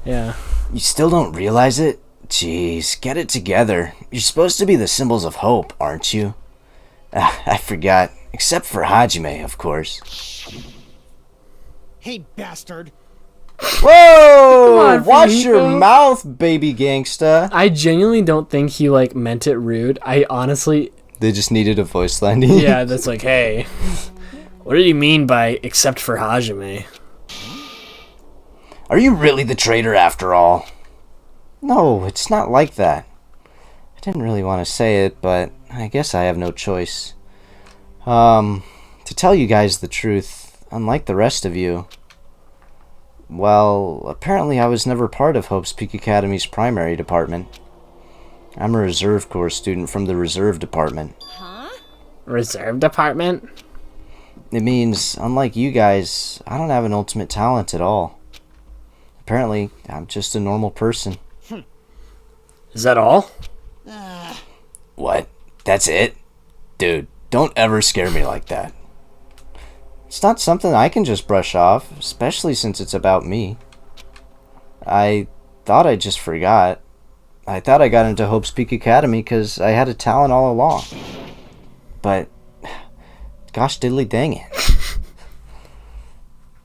Yeah. You still don't realize it? Jeez, get it together. You're supposed to be the symbols of hope, aren't you? I forgot. Except for Hajime, of course. Hey, bastard! Whoa! Watch your mouth, baby gangsta. I genuinely don't think he, like, meant it rude. I honestly... They just needed a voice line. Yeah, that's like, hey, what did he mean by except for Hajime? Are you really the traitor after all? No, it's not like that. I didn't really want to say it, but I guess I have no choice. To tell you guys the truth, unlike the rest of you, well, apparently I was never part of Hope's Peak Academy's primary department. I'm a Reserve Corps student from the Reserve Department. Huh? Reserve department? It means, unlike you guys, I don't have an ultimate talent at all. Apparently, I'm just a normal person. Is that all? What? That's it? Dude, don't ever scare me like that. It's not something I can just brush off, especially since it's about me. I thought I just forgot. I thought I got into Hope's Peak Academy because I had a talent all along. But, gosh diddly dang it.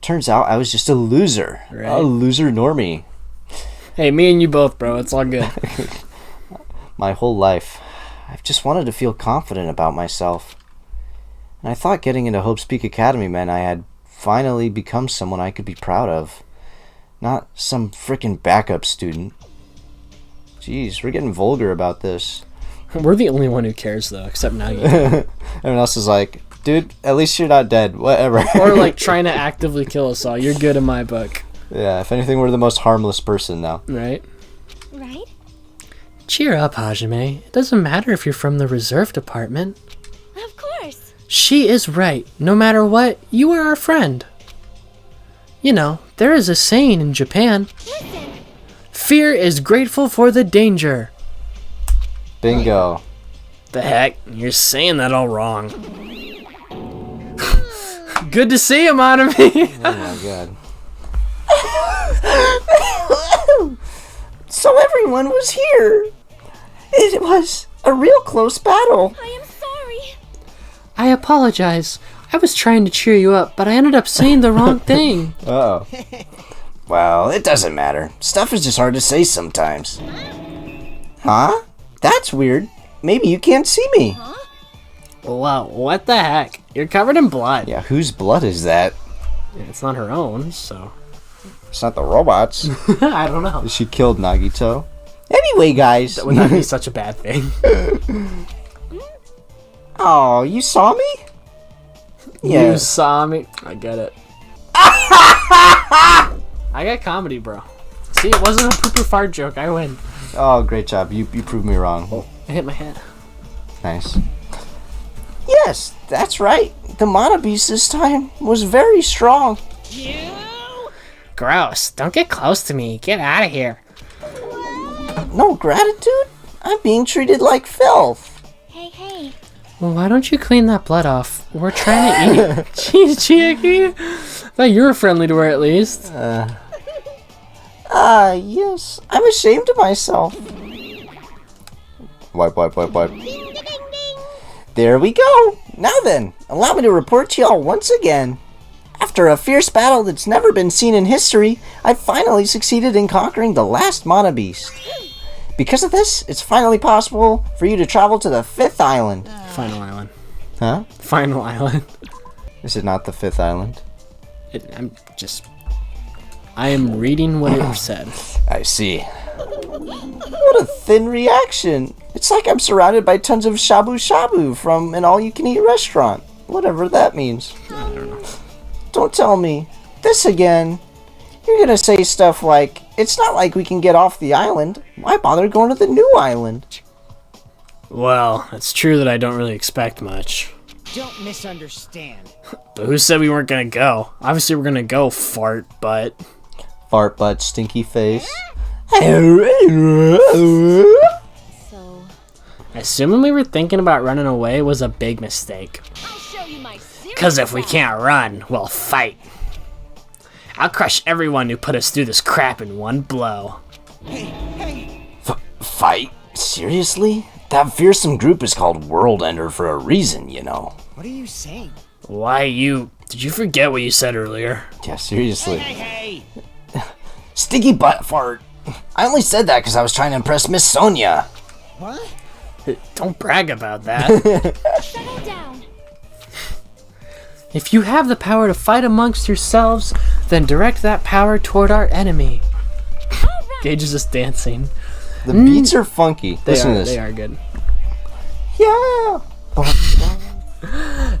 Turns out I was just a loser. Right. A loser normie. Hey, me and you both, bro. It's all good. My whole life, I've just wanted to feel confident about myself. And I thought getting into Hope's Peak Academy meant I had finally become someone I could be proud of. Not some frickin' backup student. Jeez, we're getting vulgar about this. We're the only one who cares, though, except now you. Everyone else is like, dude, at least you're not dead. Whatever. Or, like, trying to actively kill us all. You're good in my book. Yeah, if anything, we're the most harmless person now. Right? Right? Cheer up, Hajime. It doesn't matter if you're from the Reserve Department. Of course. She is right. No matter what, you are our friend. You know, there is a saying in Japan. Listen. Fear is grateful for the danger. Bingo. The heck? You're saying that all wrong. Good to see him, Anime. Oh my god. So everyone was here. It was a real close battle. I am sorry. I apologize. I was trying to cheer you up, but I ended up saying the wrong thing. Uh-oh. Well, it doesn't matter. Stuff is just hard to say sometimes. Huh? That's weird. Maybe you can't see me. Wow, what the heck? You're covered in blood. Yeah, whose blood is that? It's not her own, so... It's not the robots. I don't know. She killed Nagito. Anyway, guys. That would not be such a bad thing. Oh, you saw me? You saw me. I get it. I got comedy, bro. See, it wasn't a pooper fart joke. I win. Oh, great job. You proved me wrong. I hit my head. Nice. Yes, that's right. The Mana Beast this time was very strong. Gross. Don't get close to me. Get out of here. No gratitude? I'm being treated like filth. Hey. Well, why don't you clean that blood off? We're trying to eat. Jeez, Chiaki. Thought you were friendly to her at least. Yes. I'm ashamed of myself. Wipe. There we go. Now then, allow me to report to y'all once again. After a fierce battle that's never been seen in history, I finally succeeded in conquering the last Mana Beast. Because of this, it's finally possible for you to travel to the 5th island. Final island. Huh? Final island. Is it not the 5th island? I am reading what it said. I see. What a thin reaction. It's like I'm surrounded by tons of shabu shabu from an all-you-can-eat restaurant. Whatever that means. I don't know. Don't tell me. This again. You're gonna say stuff like, it's not like we can get off the island. Why bother going to the new island? Well, it's true that I don't really expect much. Don't misunderstand. But who said we weren't gonna go? Obviously we're gonna go, fart butt. Fart butt, stinky face. So, Assuming we were thinking about running away was a big mistake. I'll show you my serious Cause if we side. can't run, we'll fight. I'll crush everyone who put us through this crap in one blow. Hey! Fight? Seriously? That fearsome group is called World Ender for a reason, you know. What are you saying? Why, did you forget what you said earlier? Yeah, seriously. Hey! Sticky butt fart. I only said that because I was trying to impress Miss Sonia. What? Don't brag about that. Settle down. If you have the power to fight amongst yourselves, then direct that power toward our enemy. Gage is just dancing. The beats are funky. Listen to this. They are good. Yeah.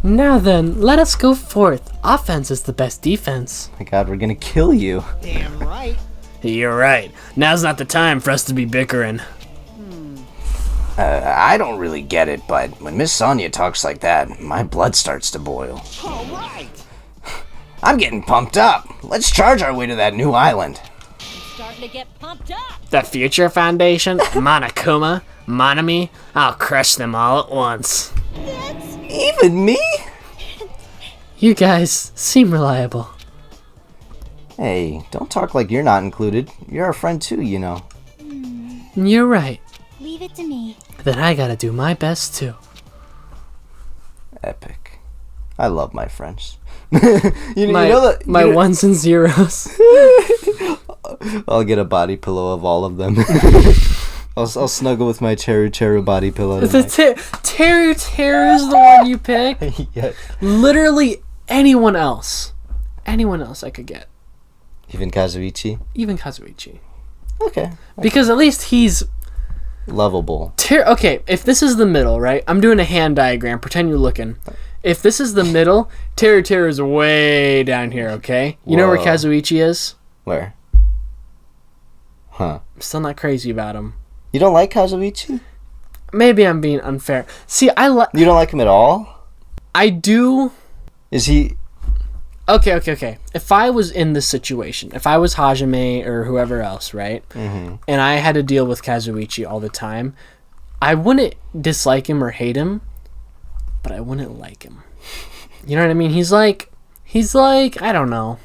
Now then, let us go forth. Offense is the best defense. My God, we're gonna kill you. Damn right. You're right. Now's not the time for us to be bickering. I don't really get it, but when Miss Sonia talks like that, my blood starts to boil. All right. I'm getting pumped up. Let's charge our way to that new island. Starting to get pumped up. The Future Foundation, Monokuma, Monami, I'll crush them all at once. Even me? You guys seem reliable. Hey, don't talk like you're not included. You're our friend too, you know. You're right. Leave it to me. Then I gotta do my best too. Epic. I love my friends. you know that, my ones and zeros. I'll get a body pillow of all of them. I'll snuggle with my Teru body pillow. The Teru is the one you pick. Yeah. Literally anyone else I could get. Even Kazuichi? Even Kazuichi. Okay. Because at least he's lovable. Okay, if this is the middle, right? I'm doing a hand diagram. Pretend you're looking. If this is the middle, Teru is way down here, okay? You know where Kazuichi is? Where? Huh. I'm still not crazy about him. You don't like Kazuichi? Maybe I'm being unfair. See, You don't like him at all? I do. Is he... Okay. If I was in this situation, if I was Hajime or whoever else, right? Mm-hmm. And I had to deal with Kazuichi all the time, I wouldn't dislike him or hate him, but I wouldn't like him. You know what I mean? He's like, I don't know,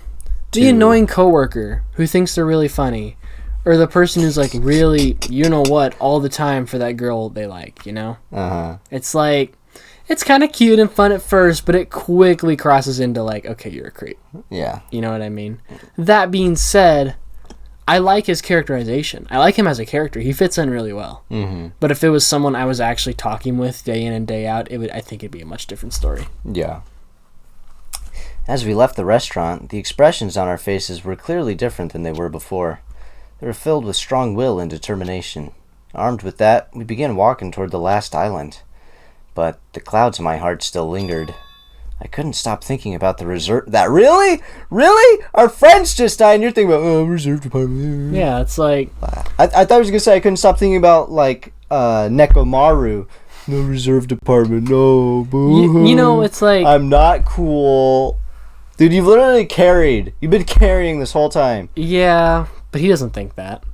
the annoying coworker who thinks they're really funny, or the person who's like really, you know what, all the time for that girl they like, you know? Uh-huh. It's like, it's kind of cute and fun at first, but it quickly crosses into like, okay, you're a creep. Yeah. You know what I mean? That being said, I like his characterization. I like him as a character. He fits in really well. Mm-hmm. But if it was someone I was actually talking with day in and day out, I think it'd be a much different story. Yeah. As we left the restaurant, the expressions on our faces were clearly different than they were before. They were filled with strong will and determination. Armed with that, we began walking toward the last island. But the clouds in my heart still lingered. I couldn't stop thinking about the reserve... That really? Really? Our friends just died and you're thinking about, reserve department. Yeah, it's like... I thought I was going to say I couldn't stop thinking about, like, Nekomaru. No reserve department, no. Boo. You know, it's like... I'm not cool. Dude, you've been carrying this whole time. Yeah, but he doesn't think that.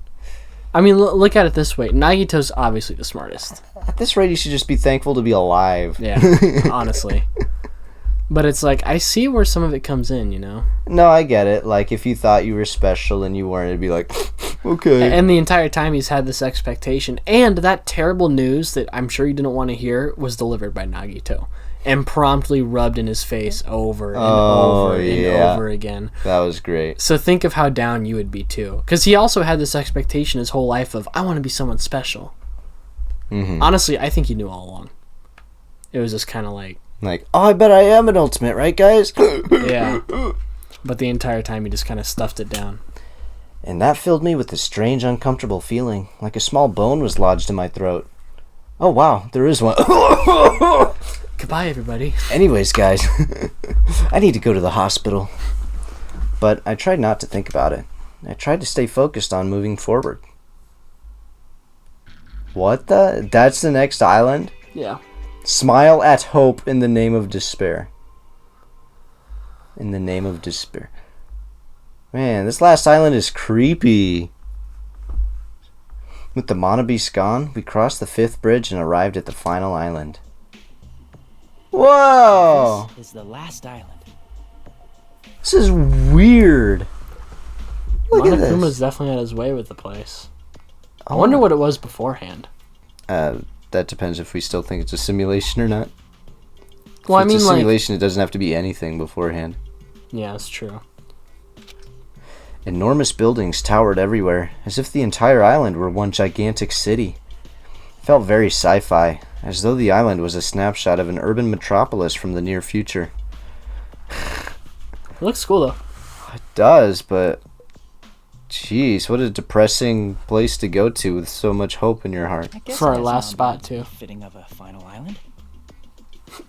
I mean, look at it this way. Nagito's obviously the smartest. At this rate, you should just be thankful to be alive. Yeah, honestly. But it's like, I see where some of it comes in, you know? No, I get it. Like, if you thought you were special and you weren't, it'd be like, okay. And the entire time he's had this expectation. And that terrible news that I'm sure you didn't want to hear was delivered by Nagito. And promptly rubbed in his face over and over and over again. That was great. So think of how down you would be, too. Because he also had this expectation his whole life of, I want to be someone special. Mm-hmm. Honestly, I think he knew all along. It was just kind of like, oh, I bet I am an ultimate, right, guys? yeah. But the entire time he just kind of stuffed it down. And that filled me with a strange, uncomfortable feeling, like a small bone was lodged in my throat. Oh, wow, there is one. Goodbye, everybody. Anyways, guys, I need to go to the hospital. But I tried not to think about it. I tried to stay focused on moving forward. What the? That's the next island? Yeah. Smile at hope in the name of despair. In the name of despair. Man, this last island is creepy. With the Monobis gone, we crossed the 5th bridge and arrived at the final island. Whoa! This is the last island. This is weird. at this. Monokuma's definitely had his way with the place. I wonder what it was beforehand. That depends if we still think it's a simulation or not. Well, I If mean, it's a like, simulation, it doesn't have to be anything beforehand. yeah, that's true. Enormous buildings towered everywhere, as if the entire island were one gigantic city. It felt very sci-fi, as though the island was a snapshot of an urban metropolis from the near future. It looks cool though. It does, but jeez, what a depressing place to go to with so much hope in your heart. I guess For our that's last not spot too. fitting of a final island.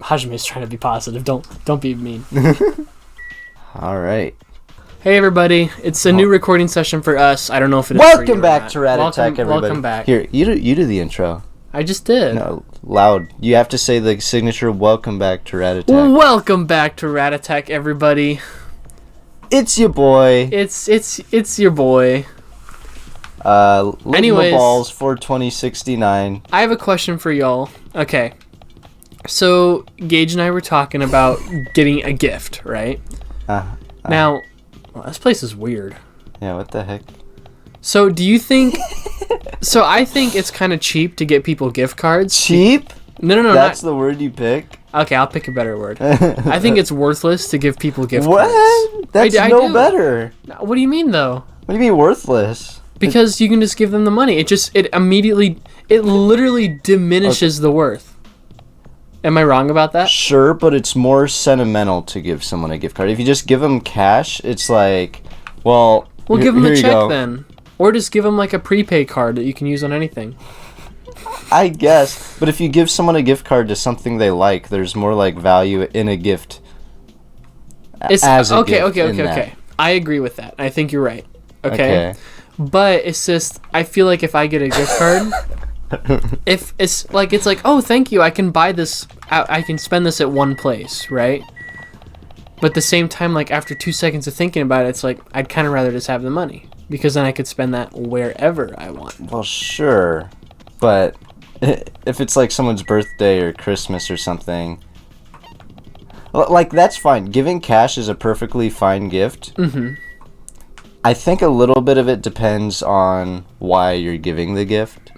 Hajime's trying to be positive. Don't be mean. All right. Hey everybody, it's a new recording session for us. I don't know if it is for you Welcome or back not. to RatAttack, everybody. Welcome back. Here, you do the intro. I just did. No, loud. You have to say the signature "Welcome back to RatAttack." Welcome back to RatAttack, everybody. It's your boy. It's your boy. Anyways, balls for 2069. I have a question for y'all. Okay, so Gage and I were talking about getting a gift, right? Now, well, this place is weird. Yeah, what the heck? So, do you think? So, I think it's kind of cheap to get people gift cards. Cheap? No, That's the word you pick? Okay, I'll pick a better word. I think it's worthless to give people gift cards. What? That's I no do. better. What do you mean, though? What do you mean worthless? Because you can just give them the money. It literally diminishes the worth. Am I wrong about that? Sure, but it's more sentimental to give someone a gift card. If you just give them cash, it's like, well, Well, give them here a you check go. then. Or just give them like a prepaid card that you can use on anything. I guess, but if you give someone a gift card to something they like, there's more like value in a gift. Okay. I agree with that. I think you're right. Okay. But it's just, I feel like if I get a gift card, if it's like, oh, thank you, I can buy this, I can spend this at one place, right? But at the same time, like after 2 seconds of thinking about it, it's like, I'd kind of rather just have the money. Because then I could spend that wherever I want. Well, sure, but if it's like someone's birthday or Christmas or something, like that's fine. Giving cash is a perfectly fine gift. Mm-hmm. I think a little bit of it depends on why you're giving the gift.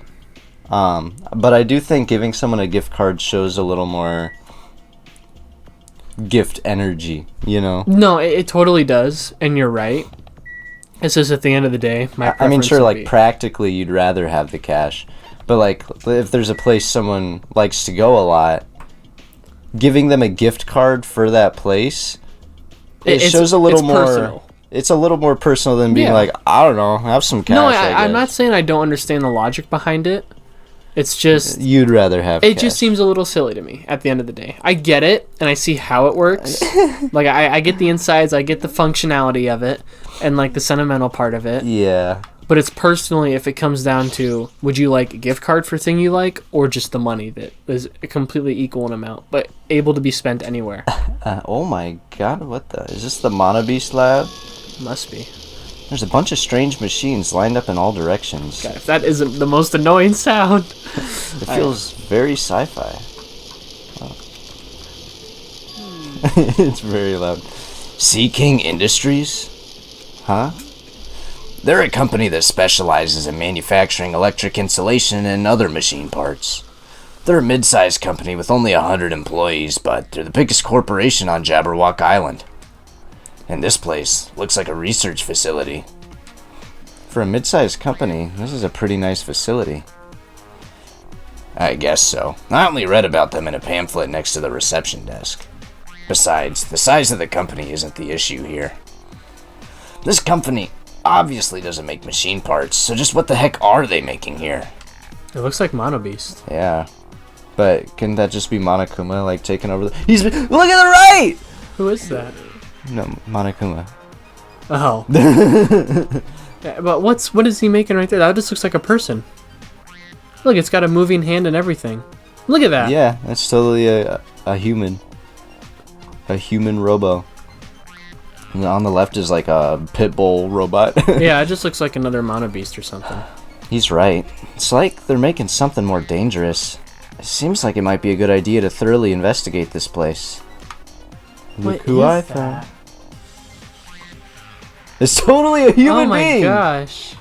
But I do think giving someone a gift card shows a little more gift energy, you know? No, it totally does, and you're right. It's just at the end of the day, I mean, sure, would like be- practically you'd rather have the cash. But like if there's a place someone likes to go a lot, giving them a gift card for that place, it shows a little more personal. It's a little more personal than being Yeah. like, I don't know, have some cash. No, I I'm not guess. saying I don't understand the logic behind it. It's just You'd rather have it cash. just seems a little silly to me at the end of the day. I get it and I see how it works. Like I get the insides, I get the functionality of it and like the sentimental part of it. Yeah. But it's personally if it comes down to would you like a gift card for thing you like or just the money that is completely equal in amount but able to be spent anywhere. Oh my god, what the? Is this the Mana Beast lab? Must be. There's a bunch of strange machines lined up in all directions. God, if that isn't the most annoying sound. It feels very sci-fi. Oh. It's very loud. Sea King Industries? Huh? They're a company that specializes in manufacturing electric insulation and other machine parts. They're a mid-sized company with only 100 employees, but they're the biggest corporation on Jabberwock Island. And this place looks like a research facility. For a mid-sized company, this is a pretty nice facility. I guess so. I only read about them in a pamphlet next to the reception desk. Besides, the size of the company isn't the issue here. This company obviously doesn't make machine parts, so just what the heck are they making here? It looks like Mono Beast. Yeah. But couldn't that just be Monokuma, like, taking over the... Look at the right! Who is that? No, Monokuma. Oh. Yeah, but what is he making right there? That just looks like a person. Look, it's got a moving hand and everything. Look at that. Yeah, that's totally a human. A human robo. And on the left is like a pit bull robot. Yeah, it just looks like another Mono Beast or something. He's right. It's like they're making something more dangerous. It seems like it might be a good idea to thoroughly investigate this place. Look What who is I that? found. It's totally a human Oh my being. gosh.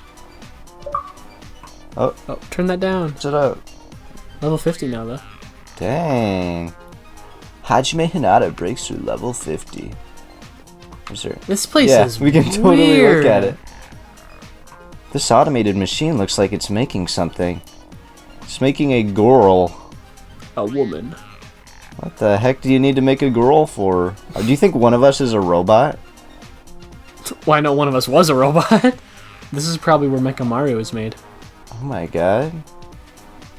Oh, Turn that down. shut up. Level 50 now, though. Dang. Hajime Hinata breaks through level 50. Is there? This place Yeah, is we can totally weird. look at it. This automated machine looks like it's making something. It's making a girl. A woman. What the heck do you need to make a girl for? Do you think one of us is a robot? Why not one of us was a robot? This is probably where Mecha Mario was made. Oh my god.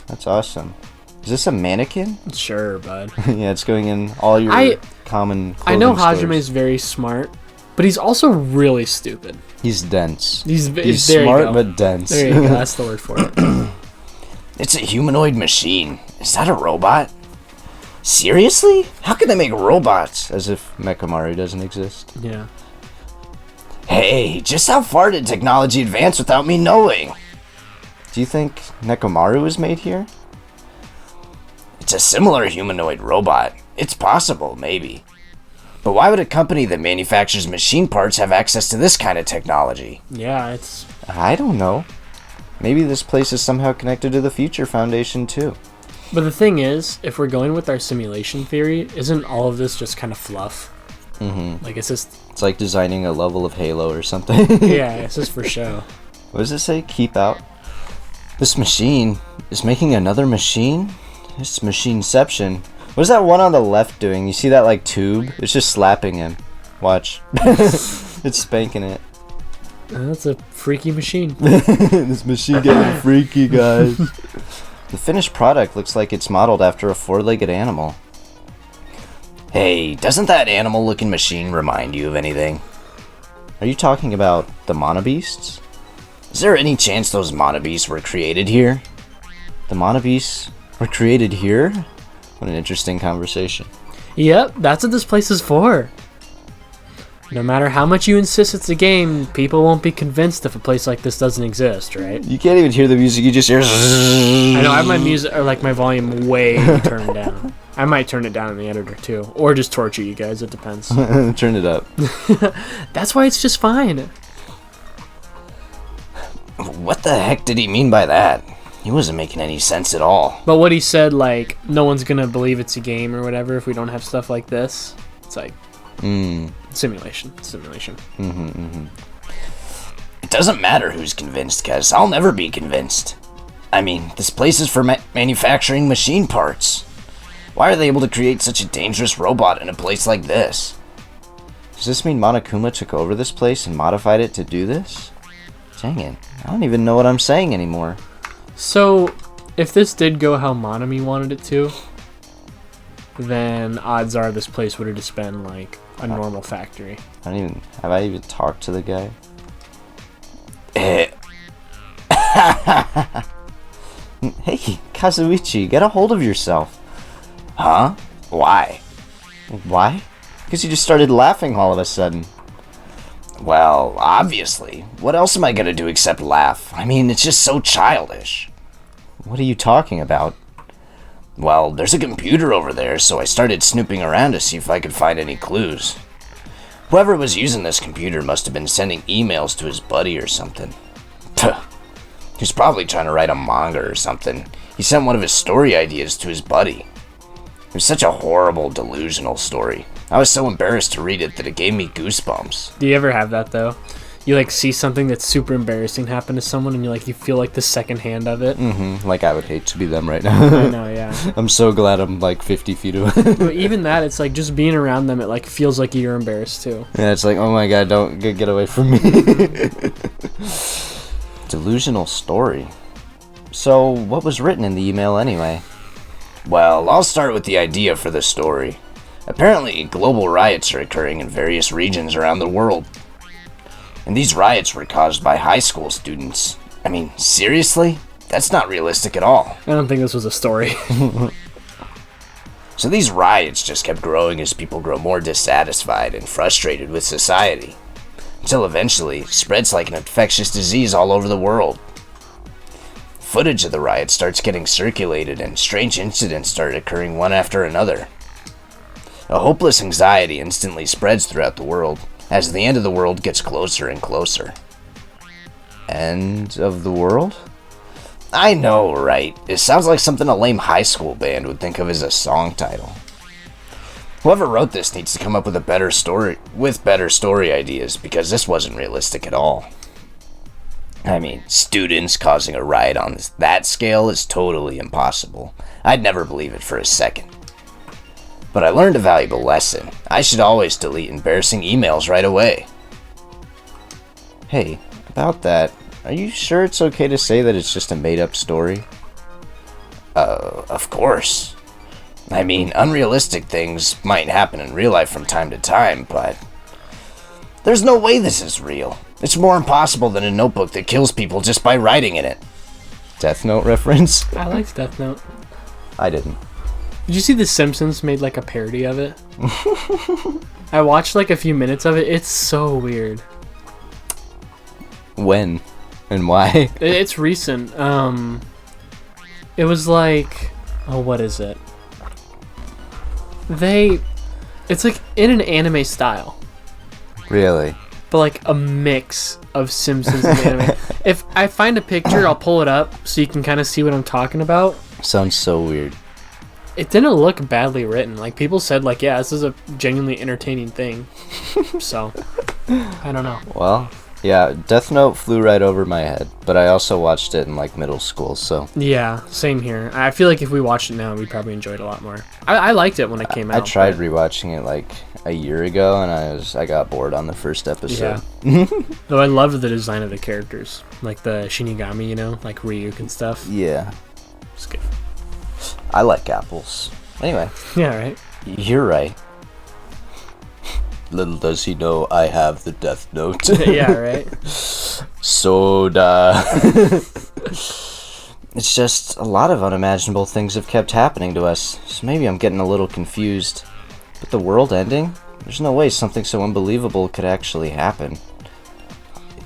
That's awesome. Is this a mannequin? Sure, bud. Yeah, it's going in all your common I know clothing Hajime stores. is very smart, but he's also really stupid. He's dense. He's He's there you smart go. but dense. There you go. That's the word for it. It's a humanoid machine. Is that a robot? Seriously? How can they make robots? As if Mecha Mario doesn't exist. Yeah. Hey, just how far did technology advance without me knowing? Do you think Nekomaru was made here? It's a similar humanoid robot. It's possible, maybe. But why would a company that manufactures machine parts have access to this kind of technology? Yeah, it's... I don't know. Maybe this place is somehow connected to the Future Foundation, too. But the thing is, if we're going with our simulation theory, isn't all of this just kind of fluff? Mm-hmm. Like, it's just... It's like designing a level of Halo or something. Yeah, it's just for show. What does it say? Keep out? This machine is making another machine? It's machineception. What is that one on the left doing? You see that, like, tube? It's just slapping him. Watch. It's spanking it. That's a freaky machine. This machine getting freaky, guys. The finished product looks like it's modeled after a four-legged animal. Hey, doesn't that animal-looking machine remind you of anything? Are you talking about the Monobeasts? Is there any chance those Monobeasts were created here? The Monobeasts were created here? What an interesting conversation. Yep, that's what this place is for. No matter how much you insist it's a game, people won't be convinced if a place like this doesn't exist, right? You can't even hear the music, you just hear... I know, I have my music, or like my volume way turned down. I might turn it down in the editor too, or just torture you guys, it depends. Turn it up. That's why it's just fine. What the heck did he mean by that? He wasn't making any sense at all. But what he said, like, no one's gonna believe it's a game or whatever if we don't have stuff like this, it's like, simulation. It doesn't matter who's convinced, cuz I'll never be convinced. I mean, this place is for manufacturing machine parts. Why are they able to create such a dangerous robot in a place like this? Does this mean Monokuma took over this place and modified it to do this? Dang it, I don't even know what I'm saying anymore. So, if this did go how Monami wanted it to, then odds are this place would have just been like a normal factory. Have I even talked to the guy? Hey, Kazuichi, get a hold of yourself. Huh? Why? Why? Because you just started laughing all of a sudden. Well, obviously. What else am I gonna do except laugh? I mean, it's just so childish. What are you talking about? Well, there's a computer over there, so I started snooping around to see if I could find any clues. Whoever was using this computer must have been sending emails to his buddy or something. Tuh. He was probably trying to write a manga or something. He sent one of his story ideas to his buddy. It was such a horrible, delusional story. I was so embarrassed to read it that it gave me goosebumps. Do you ever have that though? You like see something that's super embarrassing happen to someone and you feel like the second hand of it? Mm-hmm. Like I would hate to be them right now. I know, yeah. I'm so glad I'm like 50 feet away. But even that, it's like just being around them, it like feels like you're embarrassed too. Yeah, it's like, oh my god, don't get away from me. Delusional story. So, what was written in the email anyway? Well, I'll start with the idea for the story. Apparently, global riots are occurring in various regions around the world. And these riots were caused by high school students. I mean, seriously? That's not realistic at all. I don't think this was a story. So these riots just kept growing as people grow more dissatisfied and frustrated with society. Until eventually, it spreads like an infectious disease all over the world. Footage of the riots starts getting circulated and strange incidents start occurring one after another. A hopeless anxiety instantly spreads throughout the world, as the end of the world gets closer and closer. End of the world? I know, right? It sounds like something a lame high school band would think of as a song title. Whoever wrote this needs to come up with better story ideas, because this wasn't realistic at all. I mean, students causing a riot on that scale is totally impossible. I'd never believe it for a second. But I learned a valuable lesson. I should always delete embarrassing emails right away. Hey, about that, are you sure it's okay to say that it's just a made-up story? Of course. I mean, unrealistic things might happen in real life from time to time, but there's no way this is real. It's more impossible than a notebook that kills people just by writing in it. Death Note reference? I liked Death Note. I didn't. Did you see The Simpsons made like a parody of it? I watched like a few minutes of it. It's so weird. When? And why? It's recent. It was like, oh, what is it? It's like in an anime style. Really? But like a mix of Simpsons and anime. If I find a picture, I'll pull it up so you can kind of see what I'm talking about. Sounds so weird. It didn't look badly written. Like, people said, like, yeah, this is a genuinely entertaining thing. So, I don't know. Well, yeah, Death Note flew right over my head, but I also watched it in, like, middle school, so... Yeah, same here. I feel like if we watched it now, we'd probably enjoy it a lot more. I liked it when it came out. I tried rewatching it, like, a year ago, and I got bored on the first episode. Yeah. Though I loved the design of the characters. Like, the Shinigami, you know? Like, Ryuk and stuff. Yeah. It's good. I like apples. Anyway. Yeah, right? You're right. Little does he know I have the Death Note. Yeah, right? Soda. It's just a lot of unimaginable things have kept happening to us, so maybe I'm getting a little confused. But the world ending? There's no way something so unbelievable could actually happen.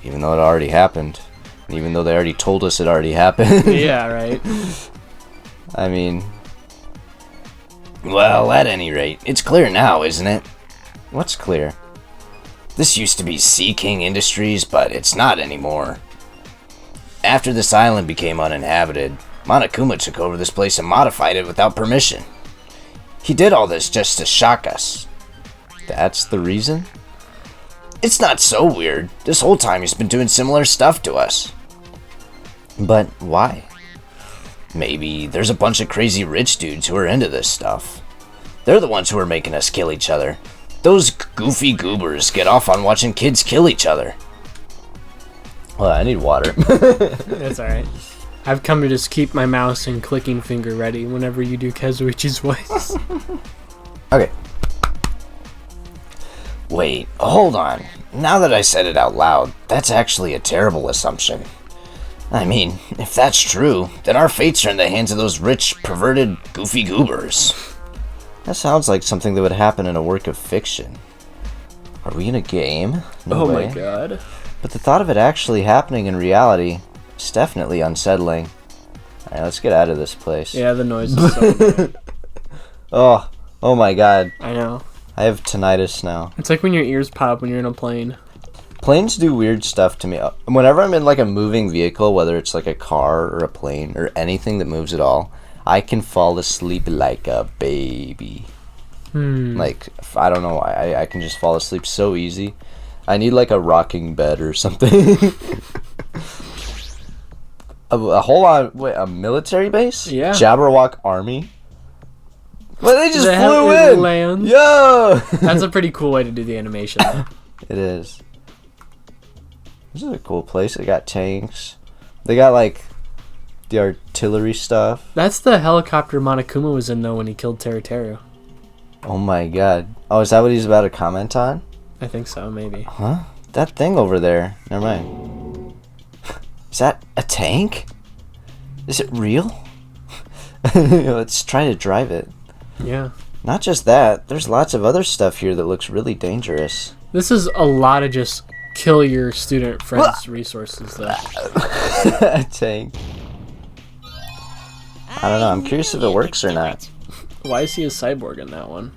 Even though it already happened. And even though they already told us it already happened. Yeah, right? I mean... Well, at any rate, it's clear now, isn't it? What's clear? This used to be Sea King Industries, but it's not anymore. After this island became uninhabited, Monokuma took over this place and modified it without permission. He did all this just to shock us. That's the reason? It's not so weird. This whole time he's been doing similar stuff to us. But why? Maybe there's a bunch of crazy rich dudes who are into this stuff. They're the ones who are making us kill each other. Those goofy goobers get off on watching kids kill each other. Well, I need water. That's alright. I've come to just keep my mouse and clicking finger ready whenever you do Kazuichi's voice. Okay. Wait, hold on. Now that I said it out loud, that's actually a terrible assumption. I mean, if that's true, then our fates are in the hands of those rich, perverted, goofy goobers. That sounds like something that would happen in a work of fiction. Are we in a game? No way. My god. But the thought of it actually happening in reality is definitely unsettling. Alright, let's get out of this place. Yeah, the noise is so bad. Oh my god. I know. I have tinnitus now. It's like when your ears pop when you're in a plane. Planes do weird stuff to me. Whenever I'm in like a moving vehicle, whether it's like a car or a plane or anything that moves at all, I can fall asleep like a baby. Like, I don't know why. I can just fall asleep so easy. I need like a rocking bed or something. a military base? Yeah. Jabberwock Army? Well, they just The flew hell it in! lands. Yo! That's a pretty cool way to do the animation, though. It is. This is a cool place. They got tanks. They got like the artillery stuff. That's the helicopter Monokuma was in, though, when he killed Teruteru. Oh my god. Oh, is that what he's about to comment on? I think so, maybe. Huh? That thing over there. Never mind. Is that a tank? Is it real? Let's try to drive it. Yeah. Not just that. There's lots of other stuff here that looks really dangerous. This is a lot of just kill your student friends resources, though. A tank. I don't know. I'm curious if it works or not. Why is he a cyborg in that one?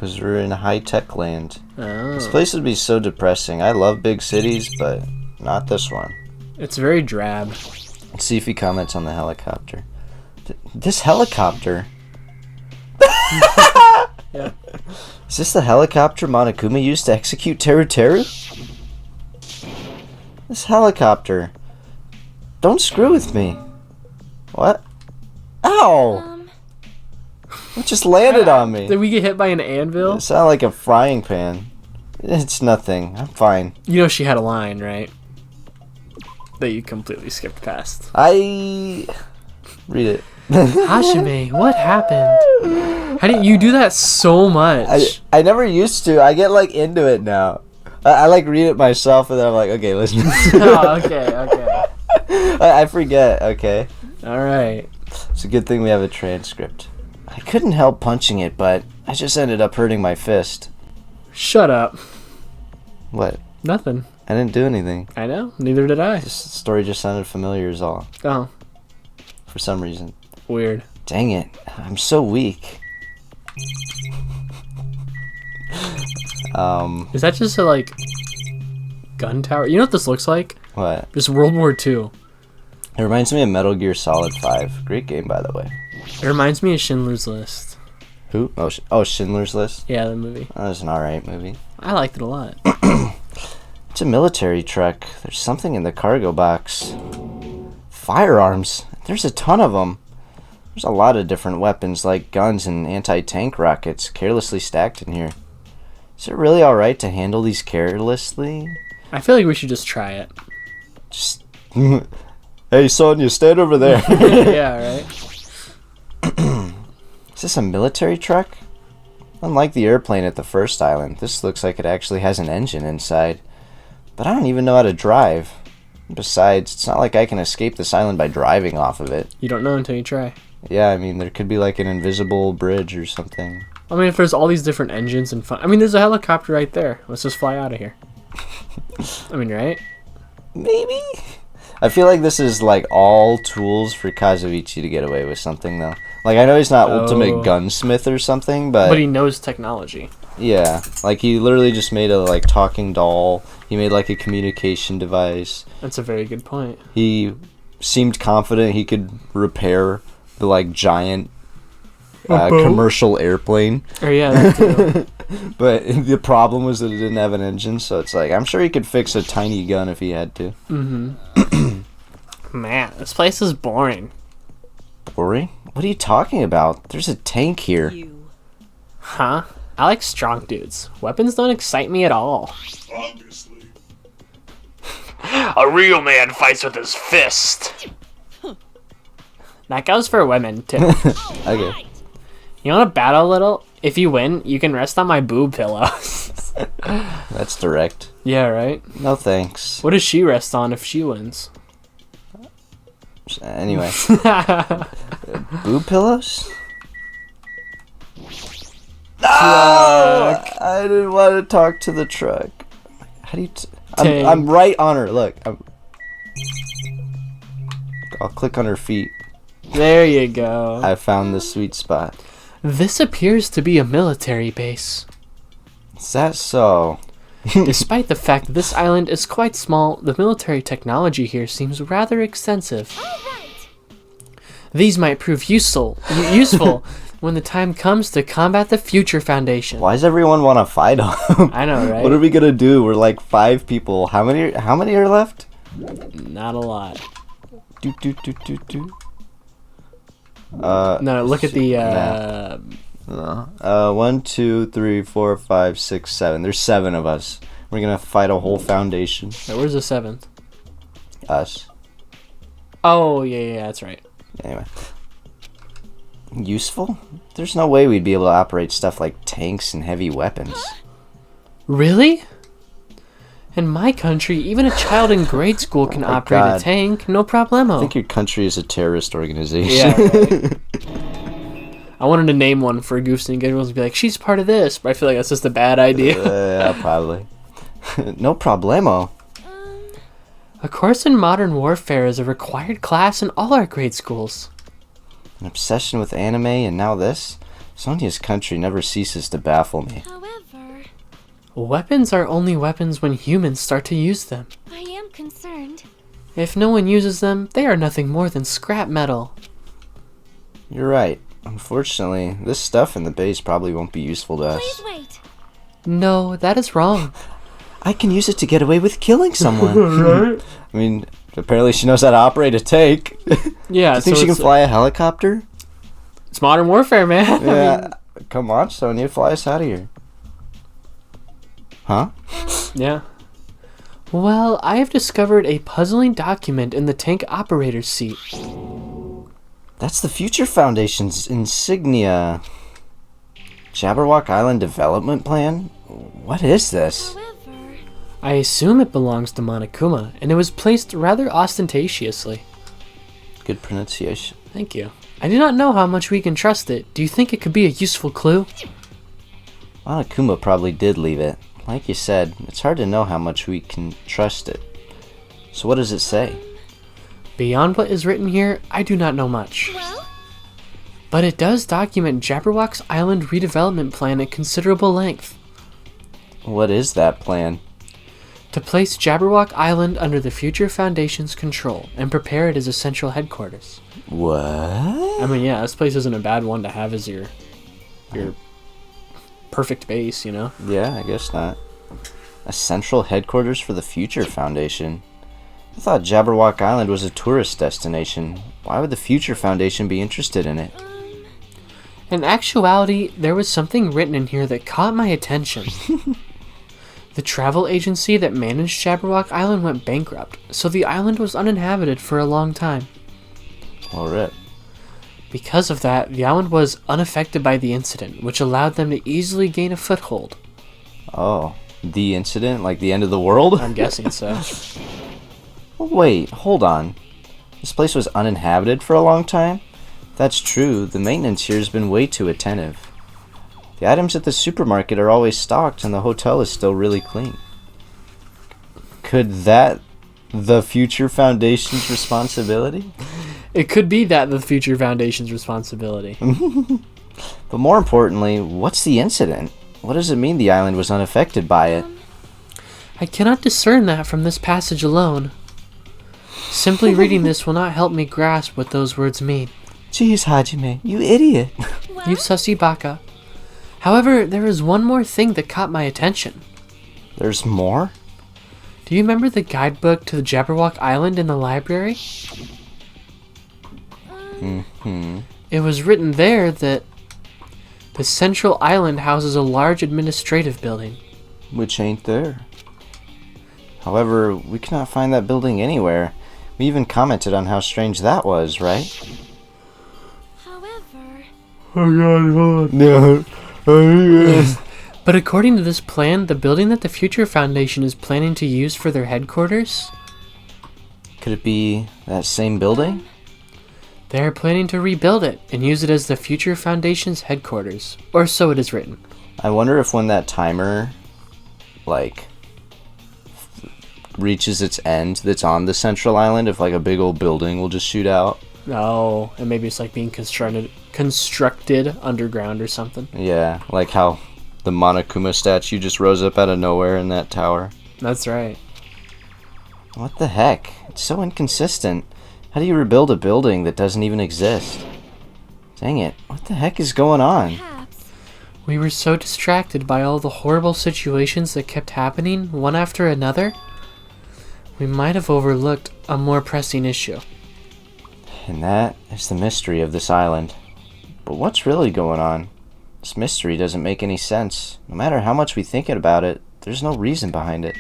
because we're in high-tech land. This Oh. place would be so depressing. I love big cities, but not this one. It's very drab. Let's see if he comments on the helicopter. This helicopter? Yeah. Is this the helicopter Monokuma used to execute Teru Teru? This helicopter. Don't screw with me. What? Ow! It just landed on me. Did we get hit by an anvil? It sounded like a frying pan. It's nothing. I'm fine. You know she had a line, right? That you completely skipped past. Read it. Hajime, what happened? How do you do that so much? I never used to. I get like into it now. I like read it myself and then I'm like, okay, listen. Oh, okay. I forget, okay. Alright. It's a good thing we have a transcript. I couldn't help punching it, but I just ended up hurting my fist. Shut up. What? Nothing. I didn't do anything. I know. Neither did I. This story just sounded familiar is all. Oh, For some reason. weird. Dang it. I'm so weak. Is that just a, like, gun tower? You know what this looks like? What? This World War II. It reminds me of Metal Gear Solid 5. Great game, by the way. It reminds me of Schindler's List. Who? Schindler's List? Yeah, the movie. That was an alright movie. I liked it a lot. It's a military truck. There's something in the cargo box. Firearms. There's a ton of them. There's a lot of different weapons like guns and anti-tank rockets carelessly stacked in here. Is it really alright to handle these carelessly? I feel like we should just try it. Just... Hey son, you stand over there. Yeah, right? Is this a military truck? Unlike the airplane at the first island, this looks like it actually has an engine inside. But I don't even know how to drive. Besides, it's not like I can escape this island by driving off of it. You don't know until you try. Yeah, I mean, there could be like an invisible bridge or something. I mean, if there's all these different engines and fun... I mean, there's a helicopter right there. Let's just fly out of here. I mean, right? Maybe? I feel like this is like all tools for Kazuichi to get away with something, though. Like, I know he's not ultimate gunsmith or something, but he knows technology. yeah, like he literally just made a like talking doll. He made like a communication device. That's a very good point. He seemed confident he could repair the like giant commercial airplane. Oh, yeah, that too. But the problem was that it didn't have an engine, so it's like, I'm sure he could fix a tiny gun if he had to. Man, this place is boring. Boring? What are you talking about? There's a tank here. Huh? I like strong dudes. Weapons don't excite me at all. Obviously. A real man fights with his fist. That goes for women, too. Okay. You want to battle a little? If you win, you can rest on my boob pillows. That's direct. Yeah, right? No thanks. What does she rest on if she wins? Anyway. Boob pillows? No! I didn't want to talk to the truck. How do you... I'm right on her. Look. I'll click on her feet. There you go. I found the sweet spot. This appears to be a military base. Is that so? Despite the fact that this island is quite small, the military technology here seems rather extensive. These might prove useful when the time comes to combat the Future Foundation. Why does everyone want to fight him? I know, right? What are we gonna do? We're like 5 people. How many are left? Not a lot. Do. No, look at the... 1, 2, 3, 4, 5, 6, 7. There's 7 of us. We're gonna fight a whole foundation. Wait, where's the 7th? Us. Oh, yeah, that's right. Anyway. Useful? There's no way we'd be able to operate stuff like tanks and heavy weapons. Really? In my country, even a child in grade school can operate a tank, no problemo. I think your country is a terrorist organization. Yeah, right. I wanted to name one for Goofs and Giggles and be like, she's part of this, but I feel like that's just a bad idea. Yeah, probably. No problemo. A course in modern warfare is a required class in all our grade schools. An obsession with anime and now this? Sonia's country never ceases to baffle me. However, Weapons are only weapons when humans start to use them. I am concerned. If no one uses them, they are nothing more than scrap metal. You're right. Unfortunately, this stuff in the base probably won't be useful to us. Please wait. No, that is wrong. I can use it to get away with killing someone. Right? I mean, apparently she knows how to operate a tank. Yeah, Do you think she can fly a helicopter? It's modern warfare, man. Yeah. Come on, Sonia, fly us out of here. Huh? Yeah. Well, I have discovered a puzzling document in the tank operator's seat. That's the Future Foundation's insignia. Jabberwock Island Development Plan? What is this? However, I assume it belongs to Monokuma, and it was placed rather ostentatiously. Good pronunciation. Thank you. I do not know how much we can trust it. Do you think it could be a useful clue? Monokuma probably did leave it. Like you said, it's hard to know how much we can trust it. So what does it say? Beyond what is written here, I do not know much. well, But it does document Jabberwock's Island redevelopment plan at considerable length. What is that plan? To place Jabberwock Island under the Future Foundation's control and prepare it as a central headquarters. What? I mean, yeah, this place isn't a bad one to have as your perfect base, you know? Yeah, I guess not. A central headquarters for the Future Foundation? I thought Jabberwock Island was a tourist destination. Why would the Future Foundation be interested in it? In actuality, there was something written in here that caught my attention. The travel agency that managed Jabberwock Island went bankrupt, so the island was uninhabited for a long time. Alright. Because of that, the island was unaffected by the incident, which allowed them to easily gain a foothold. Oh, the incident? Like the end of the world? I'm guessing so. Wait, hold on. This place was uninhabited for a long time? If that's true, the maintenance here has been way too attentive. The items at the supermarket are always stocked and the hotel is still really clean. Could that the Future Foundation's responsibility? It could be that the Future Foundation's responsibility. But more importantly, what's the incident? What does it mean the island was unaffected by it? I cannot discern that from this passage alone. Simply reading this will not help me grasp what those words mean. Jeez, Hajime, you idiot. You sussy baka. However, there is one more thing that caught my attention. There's more? Do you remember the guidebook to the Jabberwock Island in the library? It was written there that the central island houses a large administrative building. Which ain't there. However, we cannot find that building anywhere. We even commented on how strange that was, right? however, No. But according to this plan, the building that the Future Foundation is planning to use for their headquarters, Could it be that same building? they are planning to rebuild it and use it as the Future Foundation's headquarters. Or so it is written. I wonder if when that timer, like, reaches its end that's on the central island, if like a big old building will just shoot out. Oh, and maybe it's like being constructed underground or something. Yeah, like how the Monokuma statue just rose up out of nowhere in that tower. That's right. What the heck? It's so inconsistent. How do you rebuild a building that doesn't even exist? Dang it, what the heck is going on? perhaps. We were so distracted by all the horrible situations that kept happening, one after another, we might have overlooked a more pressing issue. And that is the mystery of this island. But what's really going on? This mystery doesn't make any sense. No matter how much we think about it, there's no reason behind it.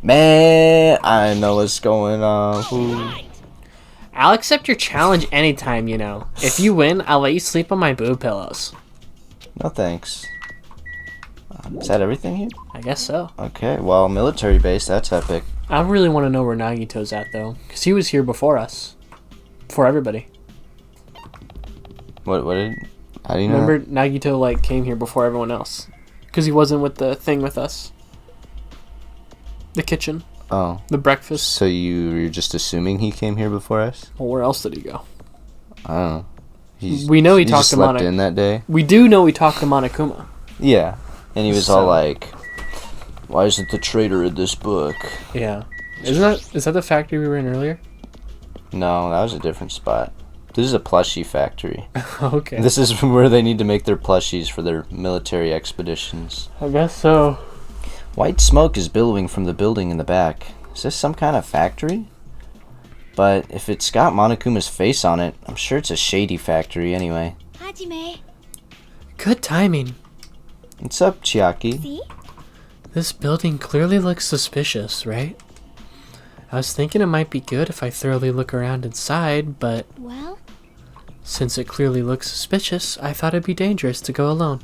Man, I know what's going on. Ooh. I'll accept your challenge anytime, you know. If you win, I'll let you sleep on my boob pillows. No thanks. Is that everything here? I guess so. Okay, well, military base, that's epic. I really want to know where Nagito's at, though. Because he was here before us. Before everybody. How do you know? Remember, Nagito, like, came here before everyone else. Because he wasn't with the thing with us. The kitchen. Oh, The breakfast. so you're just assuming he came here before us? Well, where else did he go? I don't know. We know he just talked to slept in that day. We do know he talked to Monokuma. Yeah, and he was all like, "Why isn't the traitor in this book?" Yeah. Is that the factory we were in earlier? No, that was a different spot. This is a plushie factory. Okay. This is where they need to make their plushies for their military expeditions. I guess so. White smoke is billowing from the building in the back. Is this some kind of factory? But if it's got Monokuma's face on it, I'm sure it's a shady factory anyway. Hajime. Good timing. What's up, Chiaki? See? This building clearly looks suspicious, right? I was thinking it might be good if I thoroughly look around inside, but Well, since it clearly looks suspicious, I thought it'd be dangerous to go alone.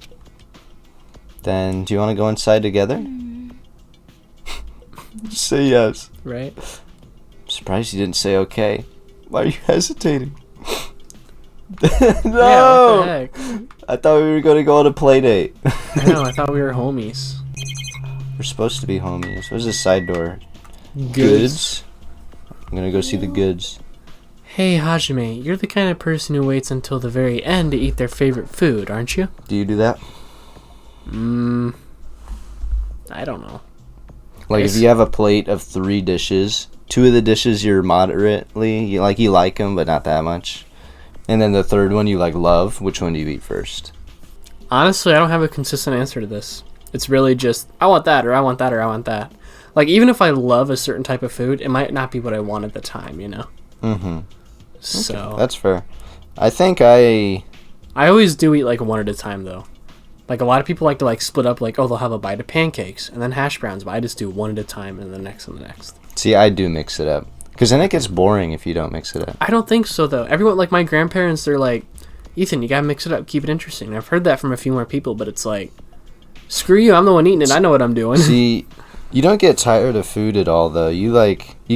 Then, do you want to go inside together? Say yes. Right? I'm surprised you didn't say okay. Why are you hesitating? Yeah, No! what the heck? I thought we were going to go on a play date. I know, I thought we were homies. We're supposed to be homies. What's this side door? Goods. I'm going to go see the goods. Hey, Hajime, you're the kind of person who waits until the very end to eat their favorite food, aren't you? Do you do that? I don't know. Like, if you have a plate of 3 dishes, 2 of the dishes you're moderately, you like them, but not that much. And then the third one you love, which one do you eat first? Honestly, I don't have a consistent answer to this. It's really just, I want that, or I want that, or I want that. Like, even if I love a certain type of food, it might not be what I want at the time, you know? Mm-hmm. So, Okay, that's fair. I think I always do eat, like, one at a time, though. Like, a lot of people like to, like, split up, like, oh, they'll have a bite of pancakes, and then hash browns, but I just do one at a time, and the next and the next. See, I do mix it up. Because then it gets boring if you don't mix it up. I don't think so, though. Everyone, like, my grandparents, they're like, Ethan, you gotta mix it up, keep it interesting. And I've heard that from a few more people, but it's like, screw you, I'm the one eating it, I know what I'm doing. See, you don't get tired of food at all, though. You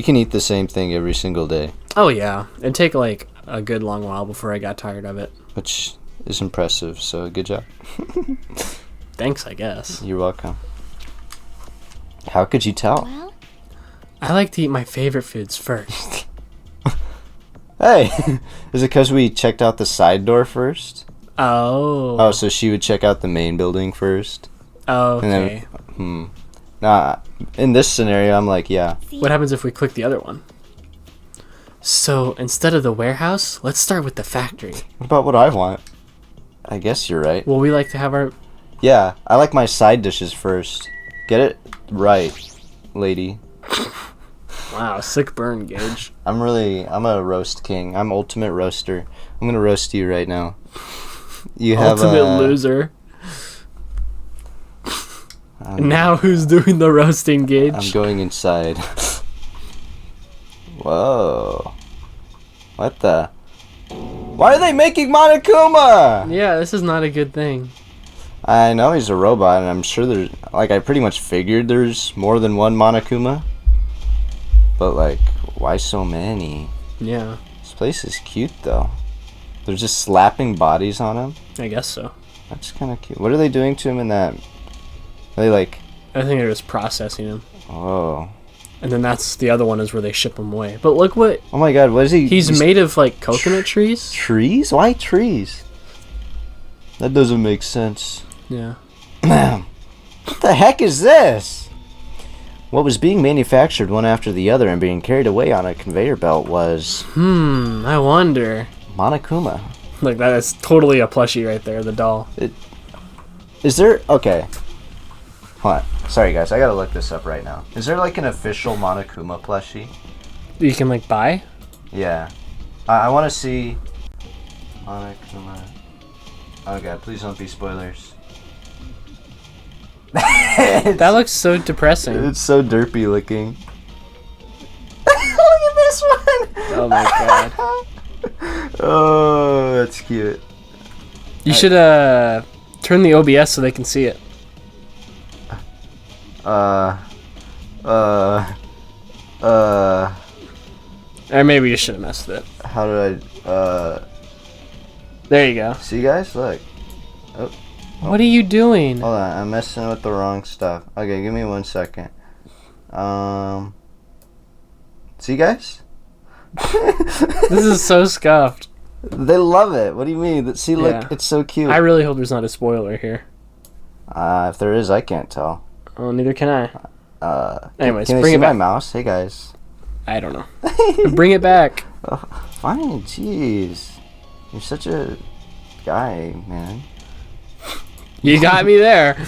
can eat the same thing every single day. Oh, yeah. It'd take, like, a good long while before I got tired of it. Which is impressive, so good job. Thanks, I guess. You're welcome. How could you tell? well, I like to eat my favorite foods first. Hey, is it because we checked out the side door first? Oh. Oh, so she would check out the main building first? Okay. Nah, in this scenario, I'm like, yeah. What happens if we click the other one? So, instead of the warehouse, let's start with the factory. What about what I want? I guess you're right. Well, we like to have our... Yeah, I like my side dishes first. Get it right, lady. Wow, sick burn, Gage. I'm a roast king. I'm ultimate roaster. I'm gonna roast you right now. You have Ultimate loser. Now who's doing the roasting, Gage? I'm going inside. Whoa. What the? Why are they making Monokuma? Yeah, this is not a good thing. I know he's a robot, and I'm sure there's... Like, I pretty much figured there's more than one Monokuma. But, like, why so many? Yeah, This place is cute, though. They're just slapping bodies on him. I guess so. That's kind of cute. What are they doing to him in that? Are they like... I think they're just processing him. Oh. And then that's the other one is where they ship him away. But look what... Oh my god, what is he? He's made of, like, coconut trees. Trees? Why trees? That doesn't make sense. Yeah. What the heck is this? What was being manufactured one after the other and being carried away on a conveyor belt was... I wonder. Monokuma. Like, that is totally a plushie right there, the doll. Is there... Okay. Hold on. Sorry, guys. I gotta look this up right now. Is there, like, an official Monokuma plushie? You can, like, buy? Yeah. I want to see... Monokuma... Oh god, please don't be spoilers. That looks so depressing. It's so derpy looking. Look at this one! Oh my god. Oh, that's cute. You should, turn the OBS so they can see it. Or maybe you should have messed with it. How did I, There you go. see guys? Look. What are you doing? Hold on, I'm messing with the wrong stuff. Okay, give me 1 second. See guys? This is so scuffed. They love it. What do you mean? See, look, Yeah. it's so cute. I really hope there's not a spoiler here. If there is, I can't tell. Oh, neither can I. Anyways, can bring I see it back. my mouse? Hey guys. I don't know. Bring it back. Fine, jeez. You're such a guy, man. You got me there.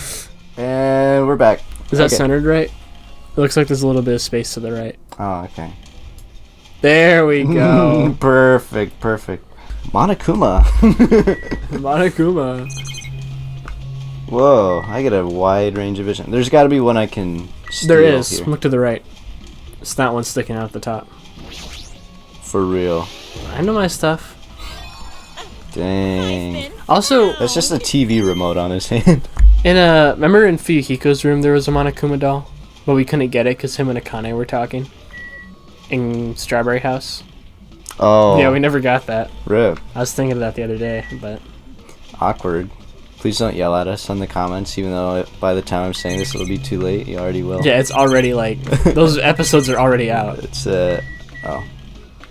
And we're back. Is that Okay. centered right? It looks like there's a little bit of space to the right. Oh, okay. There we go. Perfect. Monokuma. Monokuma. Whoa, I get a wide range of vision. There's got to be one I can steal There is. here. Look to the right. It's that one sticking out at the top. For real. I know my stuff. Dang. Also, That's just a TV remote on his hand. remember in Fuyuhiko's room there was a Monokuma doll? But we couldn't get it because him and Akane were talking. In Strawberry House. Oh. Yeah, we never got that. Rip. I was thinking of that the other day, but... Awkward. Please don't yell at us on the comments, even though by the time I'm saying this it'll be too late. You already will. Yeah, it's already like... those episodes are already out. It's, oh.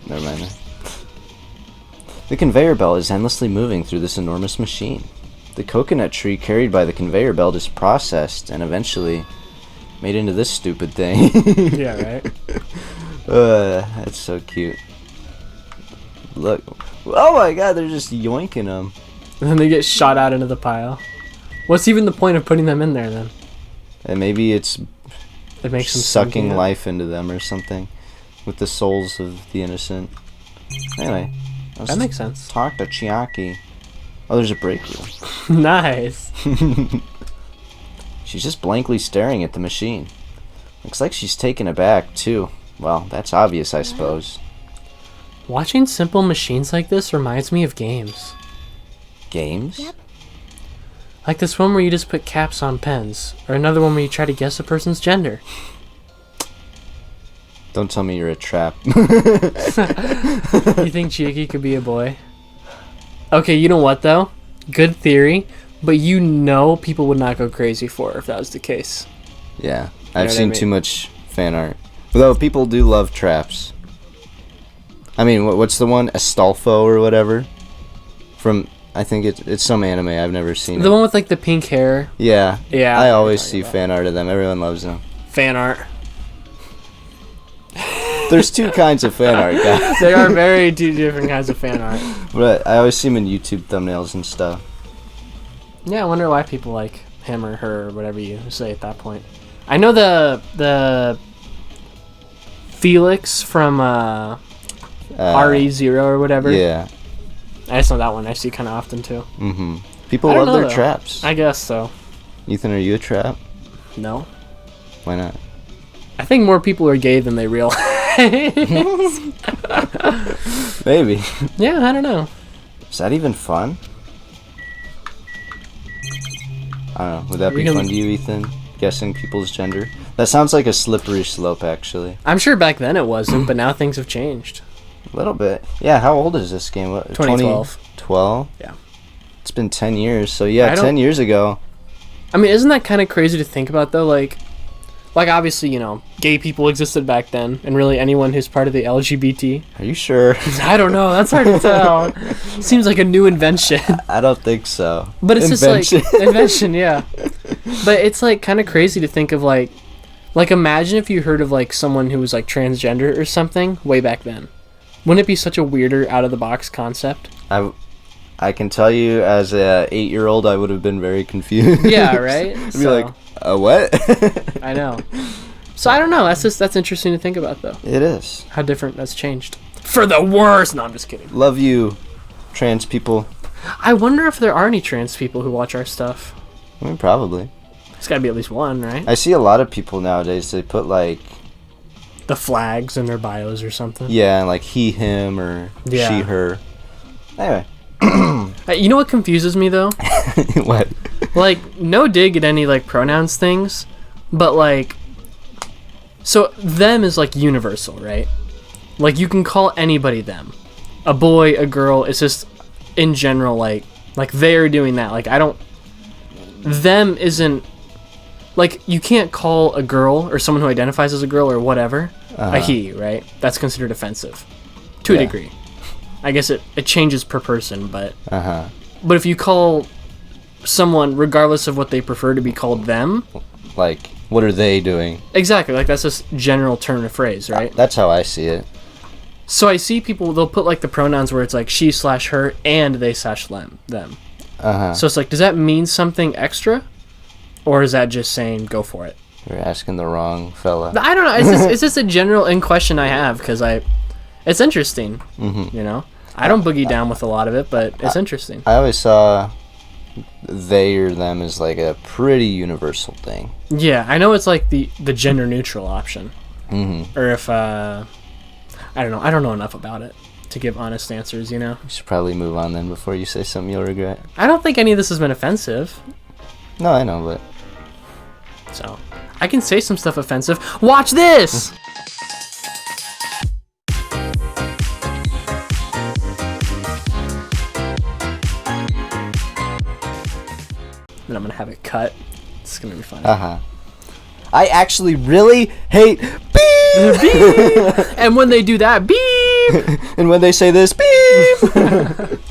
Never mind. The conveyor belt is endlessly moving through this enormous machine. The coconut tree carried by the conveyor belt is processed and eventually made into this stupid thing. Yeah, right? That's so cute. Look. Oh my god, they're just yoinking them. And then they get shot out into the pile. What's even the point of putting them in there, then? And maybe it's It makes them sucking sentient. life into them or something. With the souls of the innocent. Anyway. That makes sense. Talk to Chiaki. Oh, there's a break room. Nice. She's just blankly staring at the machine. Looks like she's taken aback, too. Well, that's obvious, I suppose. Watching simple machines like this reminds me of games. Games? Yep. Like this one where you just put caps on pens. Or another one where you try to guess a person's gender. Don't tell me you're a trap. You think Chiaki could be a boy? Okay, you know what though? Good theory. But you know people would not go crazy for it if that was the case. Yeah, know I've what I seen mean? too much fan art. Though people do love traps. I mean, what's the one? Astolfo or whatever? From, I think it's some anime. I've never seen The it. one with like the pink hair. Yeah. Yeah. I always What see you're talking fan art of them. Everyone loves them. about. Fan art. There's two kinds of fan art, guys. They are very two different kinds of fan art. But I always see them in YouTube thumbnails and stuff. Yeah, I wonder why people like him or her or whatever you say at that point. I know the Felix from RE0 or whatever. Yeah. I just know that one. I see kind of often too. Mm-hmm. People I don't love know, their though. traps. I guess so. Ethan, are you a trap? No. Why not? I think more people are gay than they realize. Maybe. Yeah, I don't know. Is that even fun? I don't know. Would that We be can- fun to you, Ethan? Guessing people's gender? That sounds like a slippery slope, actually. I'm sure back then it wasn't, but now things have changed. A little bit. Yeah, how old is this game? What, 2012. 12? Yeah. It's been 10 years, so yeah, I don't- 10 years ago. I mean, isn't that kind of crazy to think about though? Like obviously, you know, gay people existed back then, and really anyone who's part of the LGBT. Are you sure? I don't know. That's hard to tell. Seems like a new invention. I don't think so. But it's Invention. just like invention, yeah. But it's like kind of crazy to think of like imagine if you heard of like someone who was like transgender or something way back then. Wouldn't it be such a weirder out of the box concept? I can tell you, as a 8-year-old, I would have been very confused. Yeah, right. I'd be like, what? I know. So I don't know. That's interesting to think about though. It is. How different that's changed. For the worse. No, I'm just kidding. Love you, trans people. I wonder if there are any trans people who watch our stuff. I mean, probably. There's got to be at least one, right? I see a lot of people nowadays, they put like, The flags in their bios or something. yeah, like he, him, or Yeah. she, her. Anyway. You know what confuses me though? What? Like, no dig at any like pronouns things, but like, so them is like universal, right? Like you can call anybody them, a boy, a girl. It's just in general like they're doing that. Like I don't. Them isn't like you can't call a girl or someone who identifies as a girl or whatever a he, right? That's considered offensive to a Yeah. degree. I guess it changes per person, but Uh-huh. but if you call someone, regardless of what they prefer to be called, them, Like, what are they doing? exactly, like that's just general turn of phrase, right? That's how I see it. So I see people, they'll put like the pronouns where it's like she/her and they/them. Uh-huh. So it's like, does that mean something extra? Or is that just saying go for it? You're asking the wrong fella. I don't know. It's just a general question I have because it's interesting. You know, I don't boogie down with a lot of it, but it's interesting. I always saw they or them as like a pretty universal thing. Yeah, I know it's like the gender neutral option. Or if I don't know. I don't know enough about it to give honest answers. You know. You should probably move on then before you say something you'll regret. I don't think any of this has been offensive. No, I know, but So I can say some stuff offensive. Watch this. Then I'm gonna have it cut. It's gonna be funny. I actually really hate beep. And when they do that, beep. And when they say this, beep.